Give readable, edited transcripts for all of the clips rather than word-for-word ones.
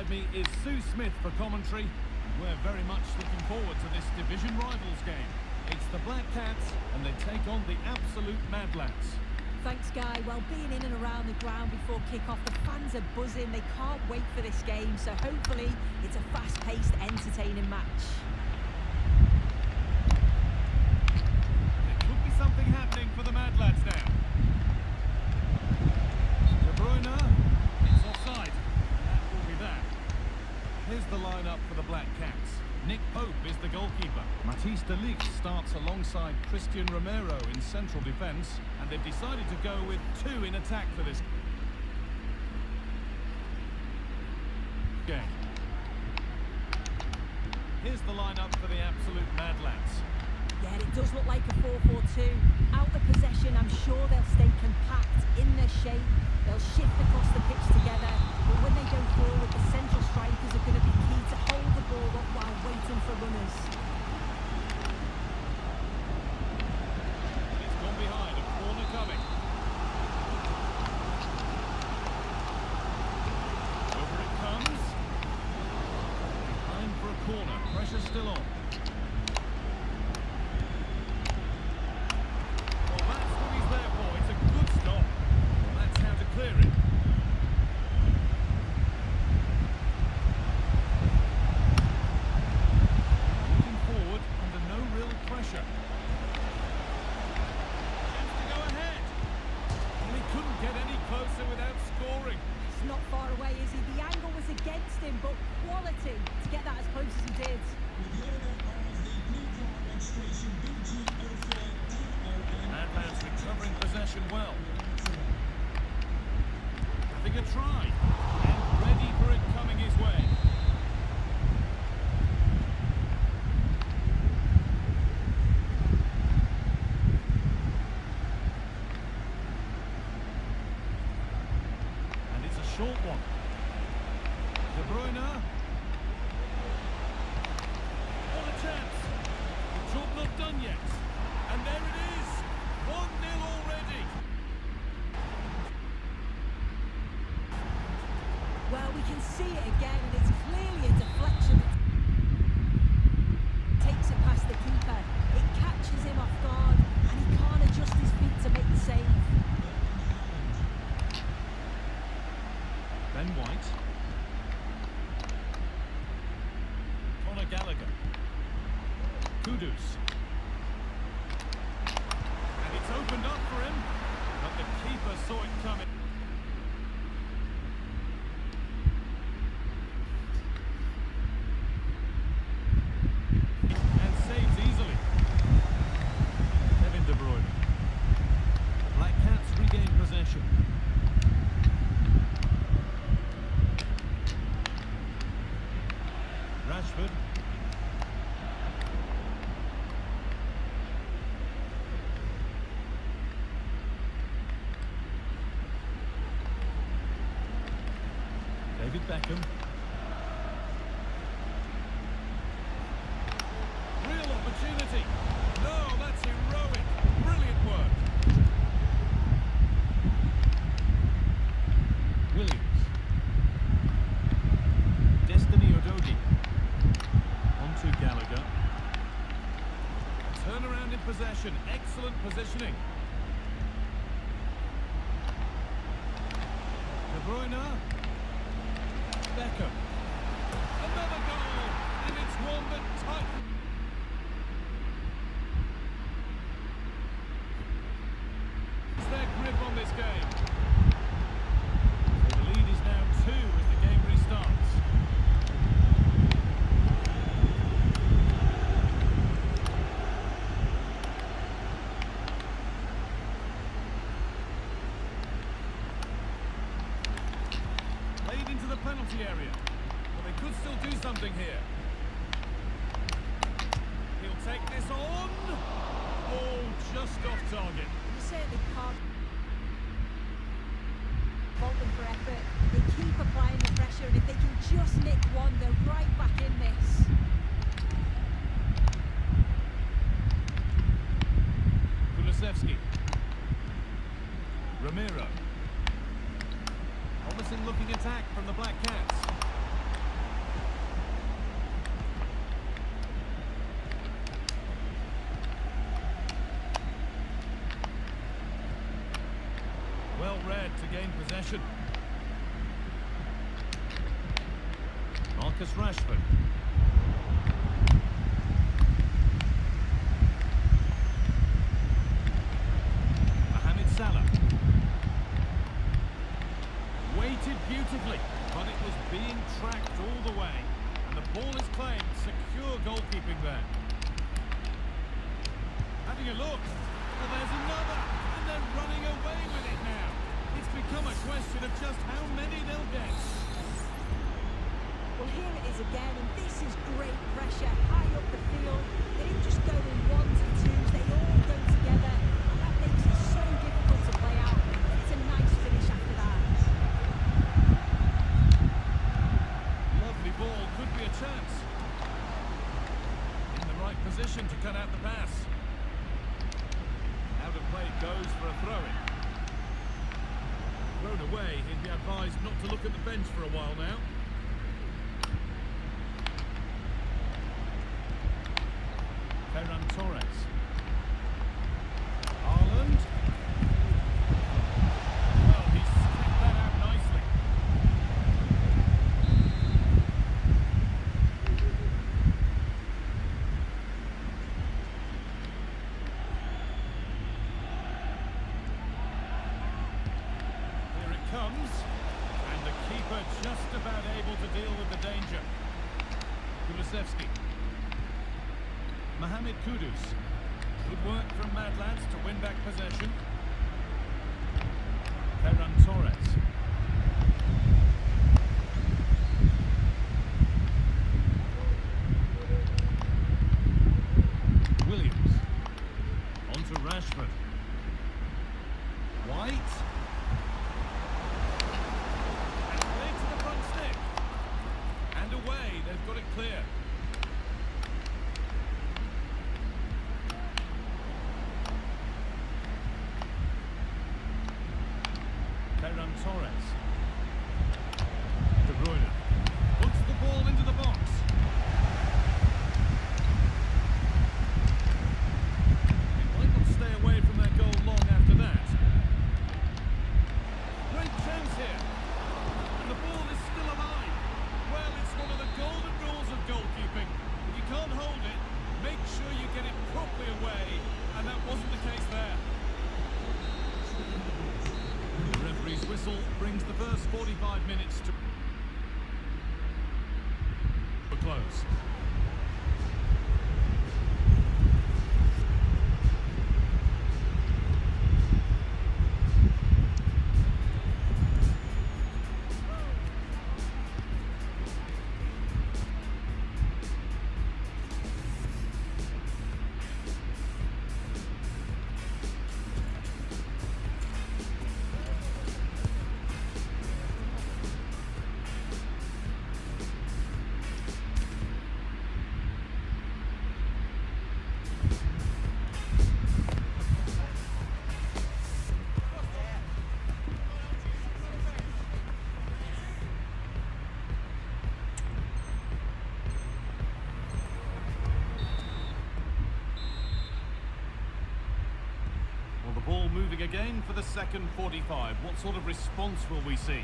Alongside me is Sue Smith for commentary. We're very much looking forward to this division rivals game. It's the Black Cats and they take on the absolute Mad Lads. Thanks, Guy. Well, being in and around the ground before kick-off, the fans are buzzing. They can't wait for this game, so hopefully it's a fast-paced, entertaining match. There could be something happening for the Mad Lads now. De Bruyne, it's offside. That will be that. Here's the lineup for the Black Cats. Nick Pope is the goalkeeper. Matthijs de Ligt starts alongside Christian Romero in central defence, and they've decided to go with two in attack for this game. Here's the lineup for the absolute Mad Lads. Yeah, it does look like a 4-4-2. Out of possession, I'm sure they'll stay compact in their shape. They'll shift across the pitch together, but when they go forward, the central strikers are going to be key to hold the ball up while waiting for runners. It's gone behind, a corner coming. Over it comes. Time for a corner, pressure still on. Well, that's what he's there for, it's a good stop. Well, that's how to clear it. Moving forward under no real pressure. Chance to go ahead. Well, he couldn't get any closer without scoring. He's not far away, is he? The angle was against him, but quality to get that as close as he did. Madman's recovering possession well. Having a try. And ready for it coming his way. And it's a short one. De Bruyne. What a chance. The job not done yet. And there it is. 1-0 already. Well, we can see it again, and it's clearly a deflection that takes it past the keeper. It catches him off guard, and he can't adjust his feet to make the save. Ben White. Conor Gallagher. Kudus. And it's opened up for him, but the keeper saw it coming. And saves easily. Kevin De Bruyne. The Black Cats regain possession. Rashford. David Beckham. Real opportunity. No, that's heroic. Brilliant work. Williams. Destiny Udogie. On to Gallagher. Turnaround in possession. Excellent positioning. De Bruyne. Beckham. Another goal. And it's one that tight. It's their grip on this game. So the lead is now 2 as the game restarts. Played into the penalty area. Well, they could still do something here. He'll take this on. Oh, just off target. You certainly can't fault them for effort. They keep applying the pressure, and if they can just nick one, they're right back in this. Kulusevski. Romero. Promising looking attack from the Black Cats. well read to gain possession. Marcus Rashford. Mohamed Salah. Weighted beautifully, but it was being tracked all the way. And the ball is claimed. Secure goalkeeping there. Having a look. Well, there's another. And they're running away with it now. It's become a question of just how many they'll get. Well, here it is again, and this is great pressure high up the field. They didn't just go in ones and twos, they all go together, and that makes it so difficult to play out. But it's a nice finish after that. Lovely ball, could be a chance. In the right position to cut out the pass. Out of play goes for a throw-in. Thrown away, he'd be advised not to look at the bench for a while now. Ferran Torres. Haaland. Well, he's kicked that out nicely. Here it comes. And the keeper just about able to deal with the danger. Kulusevski. Mohamed Kudus. Good work from Mad Lads to win back possession. Ferran Torres. Williams. On to Rashford. White. And clear to the front stick. And away, they've got it clear. Ferran Torres. De Bruyne puts the ball into the box. It might not stay away from their goal long after that. Great chance here. And the ball is still alive. Well, it's one of the golden rules of goalkeeping. If you can't hold it, make sure you get it properly away. And that wasn't the case there. The referee's whistle brings the first 45 minutes to a close. Ball moving again for the second 45. What sort of response will we see?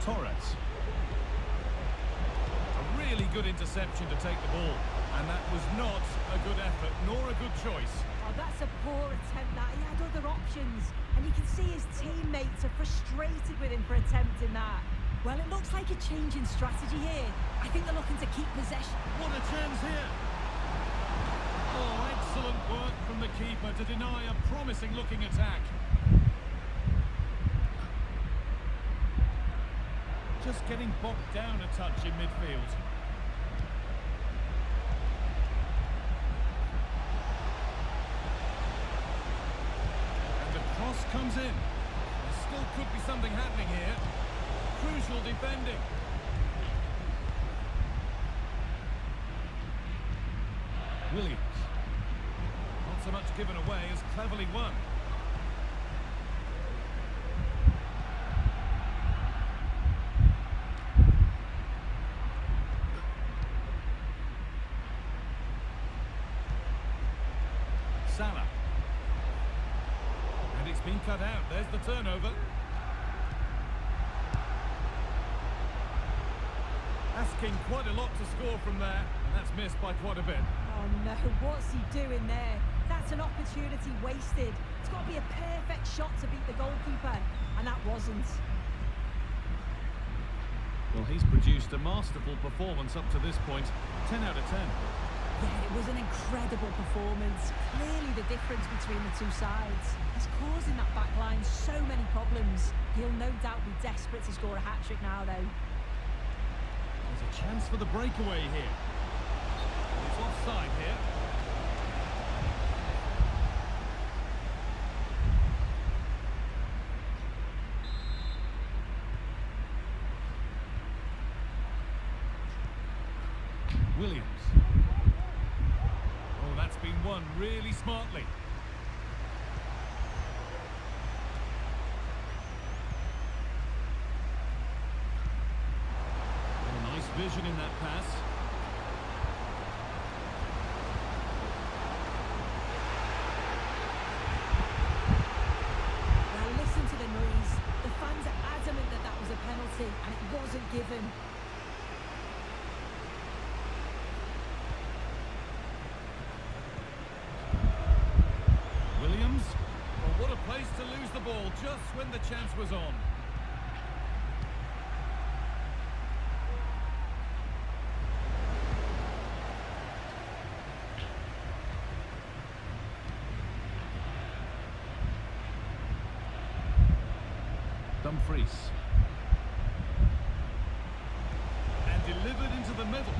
Torres. A really good interception to take the ball. And that was not a good effort, nor a good choice. Oh, that's a poor attempt, that. He had other options. And you can see his teammates are frustrated with him for attempting that. Well, it looks like a change in strategy here. I think they're looking to keep possession. What a chance here. Oh, excellent work from the keeper to deny a promising-looking attack. Just getting bogged down a touch in midfield. Cross comes in. There still could be something happening here. Crucial defending. Williams. Not so much given away as cleverly won. Salah. And it's been cut out. There's the turnover. Asking quite a lot to score from there, and that's missed by quite a bit. Oh no, what's he doing there? That's an opportunity wasted. It's got to be a perfect shot to beat the goalkeeper, and that wasn't. Well, he's produced a masterful performance up to this point. 10 out of 10. Yeah, it was an incredible performance. Clearly the difference between the two sides. He's causing that back line so many problems. He'll no doubt be desperate to score a hat-trick now, though. There's a chance for the breakaway here. It's offside here. Williams. Oh, that's been won really smartly. Oh, nice vision in that pass. Now listen to the noise. The fans are adamant that that was a penalty, and it wasn't given. Well, what a place to lose the ball just when the chance was on. Dumfries. And delivered into the middle.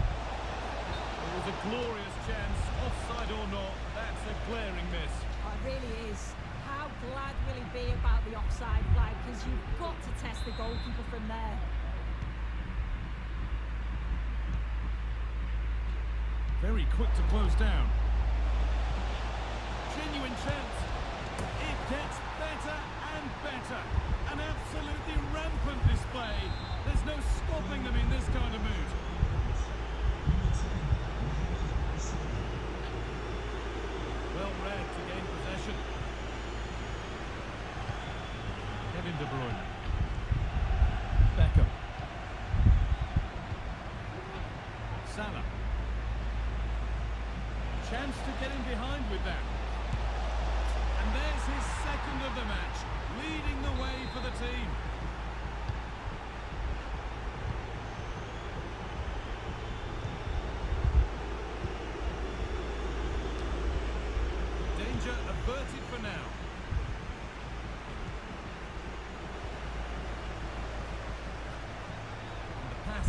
It was a glorious chance, offside or not, that's a glaring miss. Oh, it really is. How glad will he be about the offside flag, because you've got to test the goalkeeper from there. Very quick to close down. Genuine chance. It gets better and better. An absolutely rampant display. There's no stopping them in this kind of mood. Well read to gain possession. De Bruyne. Beckham. Salah. Chance to get in behind with that. And there's his second of the match, leading the way for the team. Danger averted for now.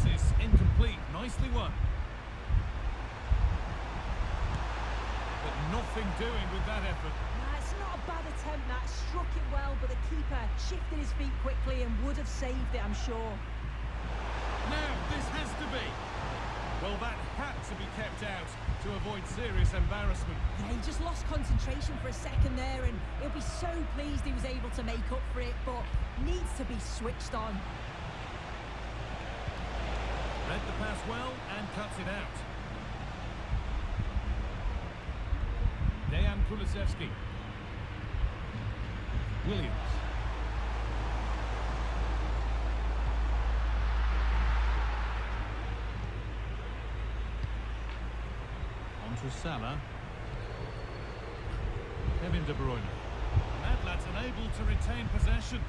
Is incomplete, nicely won. But nothing doing with that effort. Nah, it's not a bad attempt, that. Struck it well, but the keeper shifted his feet quickly and would have saved it, I'm sure. Now, this has to be. Well, that had to be kept out to avoid serious embarrassment. Yeah, he just lost concentration for a second there, and he'll be so pleased he was able to make up for it, but needs to be switched on. Read the pass well and cuts it out. Dejan Kulusevski. Williams. On to Salah. Kevin De Bruyne. That lad's unable to retain possession.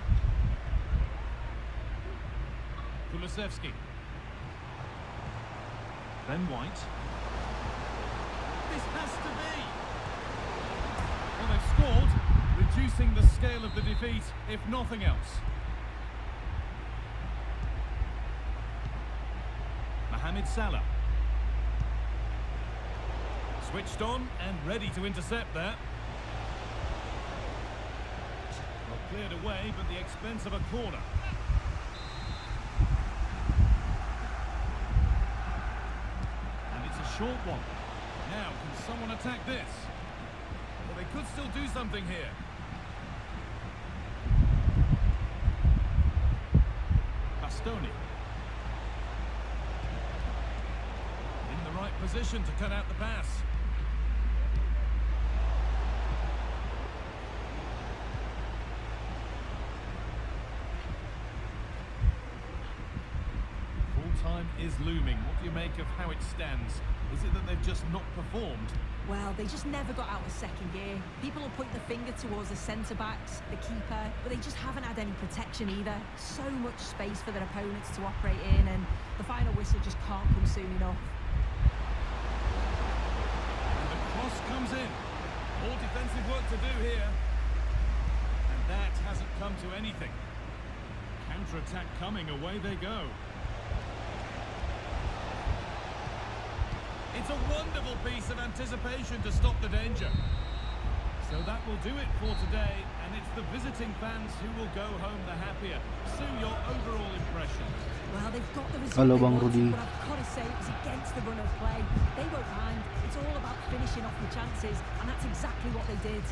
Kulusevski. Ben White. This has to be. Well, they've scored, reducing the scale of the defeat, if nothing else. Mohamed Salah. Switched on and ready to intercept there. Well, cleared away, but the expense of a corner. Short one. Now, can someone attack this? Well, they could still do something here. Bastoni. In the right position to cut out the pass. What do you make of how it stands? Is it that they've just not performed? Well, they just never got out of second gear. People will point the finger towards the centre-backs, the keeper, but they just haven't had any protection either. So much space for their opponents to operate in, and the final whistle just can't come soon enough. And the cross comes in. More defensive work to do here. And that hasn't come to anything. Counter-attack coming, away they go. It's a wonderful piece of anticipation to stop the danger. So that will do it for today, and it's the visiting fans who will go home the happier. Sue, your overall impression? Well, they've got the result Hello, they Bang wanted, Rudy. but I've got to say it was against the run of play. They won't mind. It's all about finishing off the chances, and that's exactly what they did.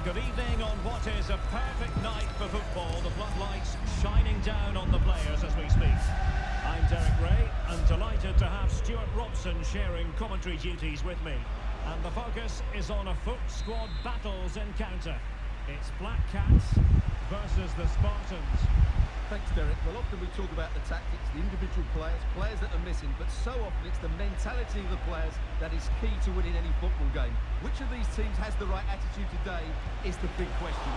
Good evening on what is a perfect night for football. The floodlights shining down on the players as we speak. I'm Derek Ray and delighted to have Stuart Robson sharing commentary duties with me. And the focus is on a foot squad battles encounter. It's Black Cats versus the Spartans. Thanks, Derek. Well, often we talk about the tactics, the individual players that are missing, but so often it's the mentality of the players that is key to winning any football game. Which of these teams has the right attitude today is the big question.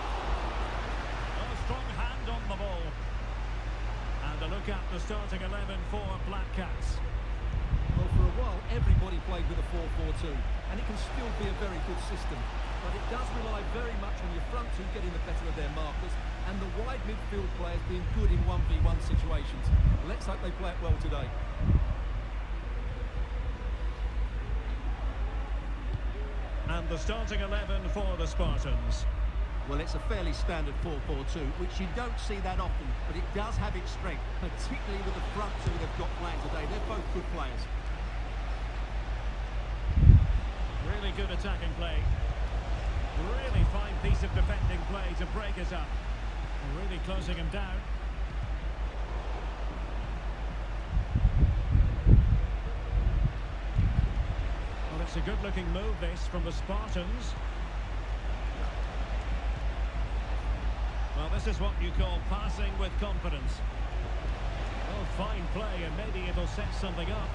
A strong hand on the ball. And a look at the starting 11 for Black Cats. Well, for a played with a 4-4-2, and it can still be a very good system. But it does rely very much on your front two getting the better of their markers, and the wide midfield players being good in 1v1 situations. Let's hope they play it well today. And the starting 11 for the Spartans. Well, it's a fairly standard 4-4-2, which you don't see that often, but it does have its strength, particularly with the front two they've got playing today. They're both good players. Really good attacking play. Really fine piece of defending play to break us up. Really closing him down. Well, it's a good-looking move, this, from the Spartans. Well, this is what you call passing with confidence. Oh, fine play, and maybe it'll set something up.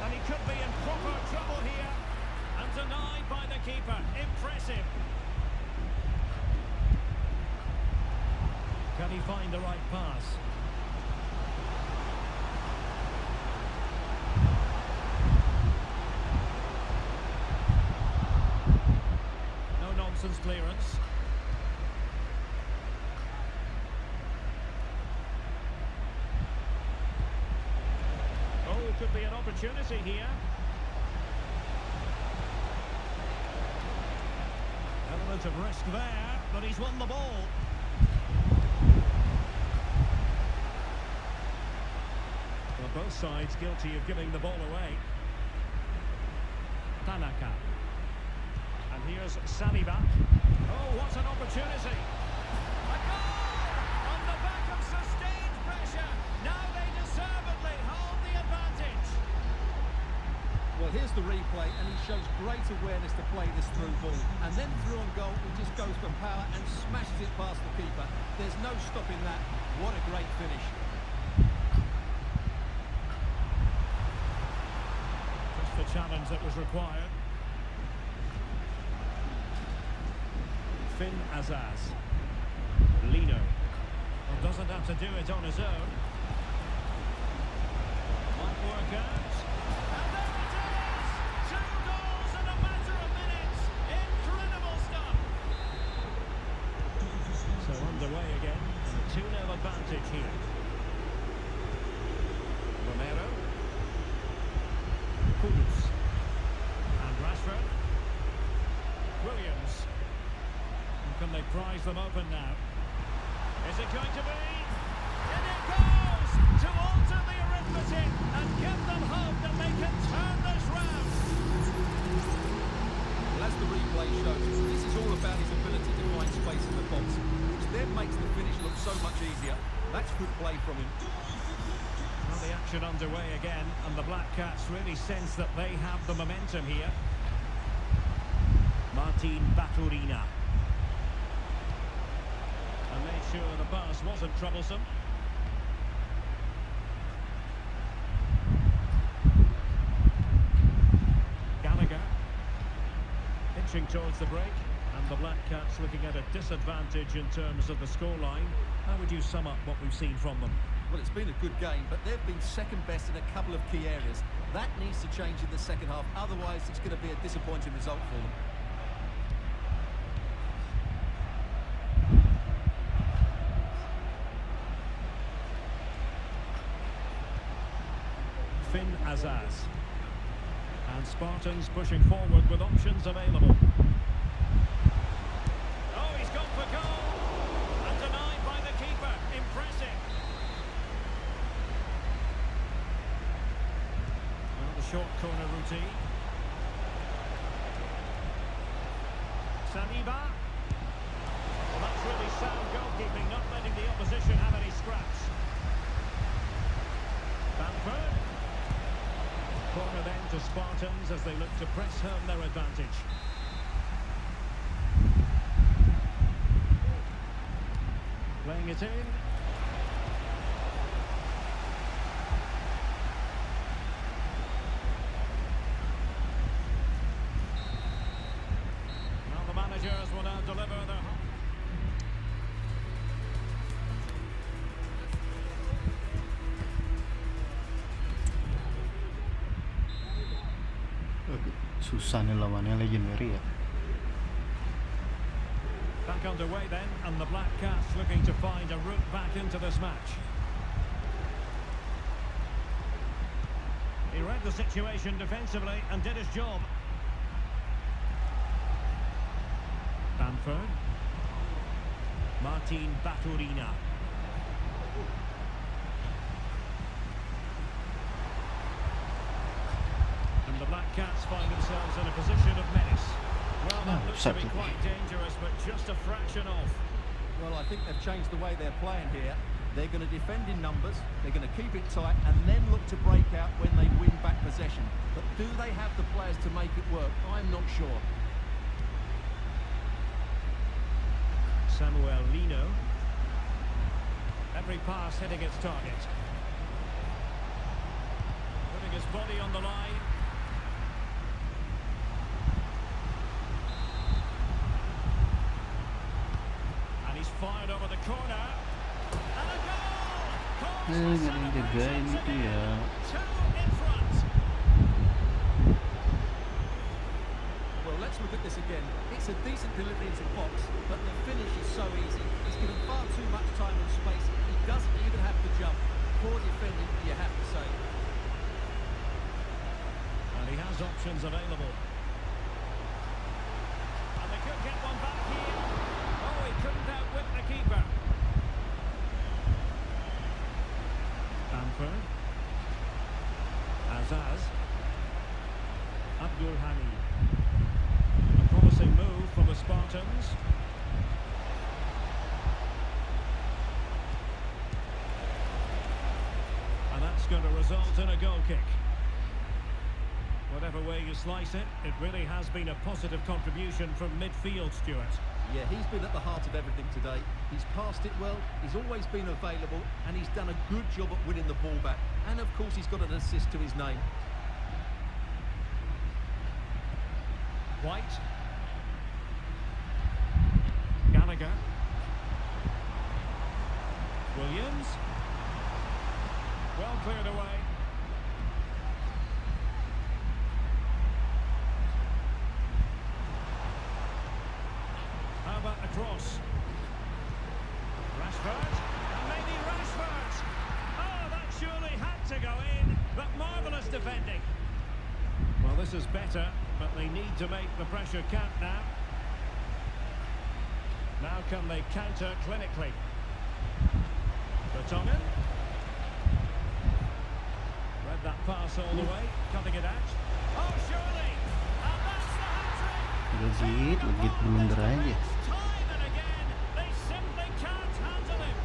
And he could be in proper trouble here. And denied by the keeper. Impressive. Can he find the right pass? No nonsense clearance. Oh, could be an opportunity here. Element of risk there, but he's won the ball. Well, both sides guilty of giving the ball away. Tanaka. And here's Saliba. Oh, what an opportunity. A goal! On the back of sustained pressure. Now they deservedly hold the advantage. Well, here's the replay, and he shows great awareness to play this through ball. And then through on goal, he just goes for power and smashes it past the keeper. There's no stopping that. What a great finish. Just the challenge that was required. Finn Azaz. Lino. Well, doesn't have to do it on his own. Might work out. Underway again, and a 2-0 advantage here. Romero. Kudus. And Rashford. Williams. And can they prize them open now? Is it going to be? And it goes! To alter the arithmetic and give them hope that they can turn this round. Well, as the replay shows, this is all about his ability to find space in the box, which then makes the finish look so much easier. That's good play from him. Well, the action underway again, and the Black Cats really sense that they have the momentum here. Martin Baturina. And made sure the pass wasn't troublesome. Gallagher. Pitching towards the break. And the Black Cats looking at a disadvantage in terms of the scoreline. How would you sum up what we've seen from them? Well, it's been a good game, but they've been second best in a couple of key areas. That needs to change in the second half, otherwise it's going to be a disappointing result for them. Finn Azaz. And Spartans pushing forward with options available. Oh, he's gone for goal! And denied by the keeper. Impressive. Well, the short corner routine. Saliba. Well, that's really sound goalkeeping, not letting the opposition have any scraps. Bamford. Corner then to Spartans as they look to press home their advantage. Playing it in. Now the managers will now deliver their... Agak susah nih lawannya legendary ya. Back underway then, and the Black Cats looking to find a route back into this match. He read the situation defensively and did his job. Bamford. Martin Baturina. And the Black Cats find themselves in a position of menace. Well, that looks to be quite dangerous, but just a fraction off. Well, I think they've changed the way they're playing here. They're going to defend in numbers, they're going to keep it tight, and then look to break out when they win back possession. But do they have the players to make it work? I'm not sure. Samuel Lino. Every pass hitting its target. Putting his body on the line. And he's fired over the corner. And a goal! Galing jaga ini tuh ya. Two in front. Well, let's look at this again. It's a decent delivery into the box, but the finish is so easy. He's given far too much time and space. He doesn't even have to jump. Poor defending, you have to say. And he has options available. And they could get one back here. Oh, he couldn't outwit the keeper. Bamford. Azaz. Abdul Hamid. A promising move from the Spartans. And that's going to result in a goal kick. Whatever way you slice it, it really has been a positive contribution from midfield, Stuart. Yeah, he's been at the heart of everything today. He's passed it well, he's always been available, and he's done a good job at winning the ball back. And of course, he's got an assist to his name. White. Gallagher. Williams. Well cleared away. How about the cross? Rashford. And maybe Rashford. Oh, that surely had to go in. But marvellous defending. Well, this is better, but they need to make the pressure count now. Now can they counter clinically? Vertonghen. Read that pass all the way, cutting it out. Oh, surely! And that's the hat-trick! Legit blunder aja. Time and again, they simply can't handle him.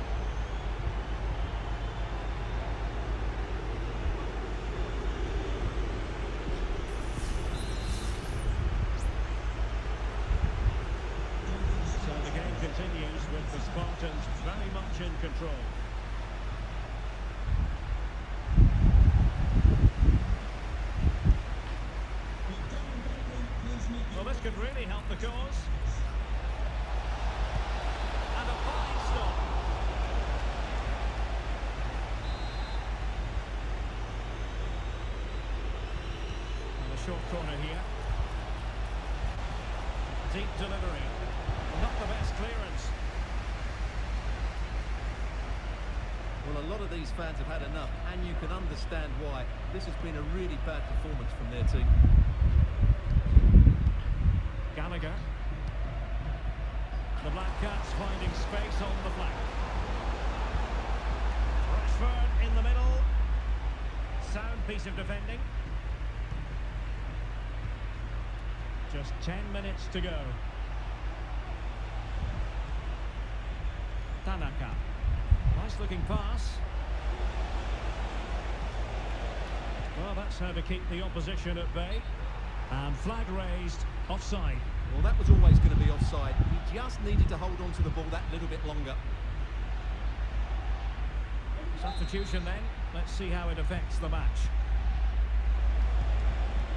So the game continues with the Spartans very much in control. Well, this could really help the cause. And a fine stop. And a short corner here. Deep delivery. Not the best clearance. Well, a lot of these fans have had enough, and you can understand why. This has been a really bad performance from their team. Gallagher. The Black Cats finding space on the flank. Rashford in the middle. Sound piece of defending. Just 10 minutes to go. Tanaka. Nice looking pass. Well, that's how to keep the opposition at bay. And flag raised, offside. Well, that was always going to be offside. He just needed to hold on to the ball that little bit longer. Substitution then. Let's see how it affects the match.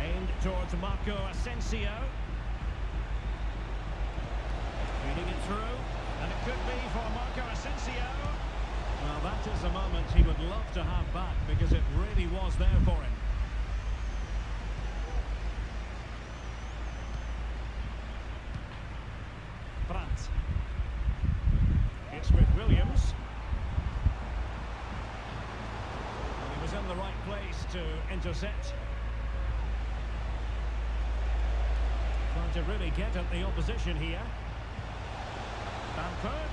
Aimed towards Marco Asensio. Feeding it through. And it could be for Marco Asensio. Well, that is a moment he would love to have back because it really was there for him. to intercept. Trying to really get at the opposition here. Bamford.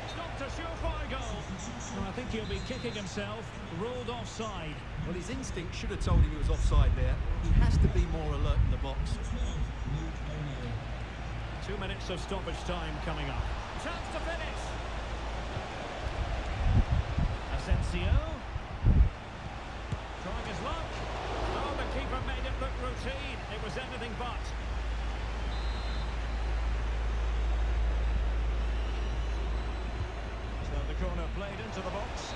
Stopped a surefire goal. Well, I think he'll be kicking himself. Ruled offside. Well, his instinct should have told him he was offside there. He has to be more alert in the box. 2 minutes of stoppage time coming up. Chance to finish. Asensio. Trying his luck. Oh, the keeper made it look routine. It was anything but. So the corner played into the box.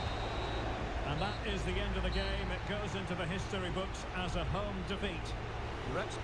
And that is the end of the game. It goes into the history books as a home defeat. Perhaps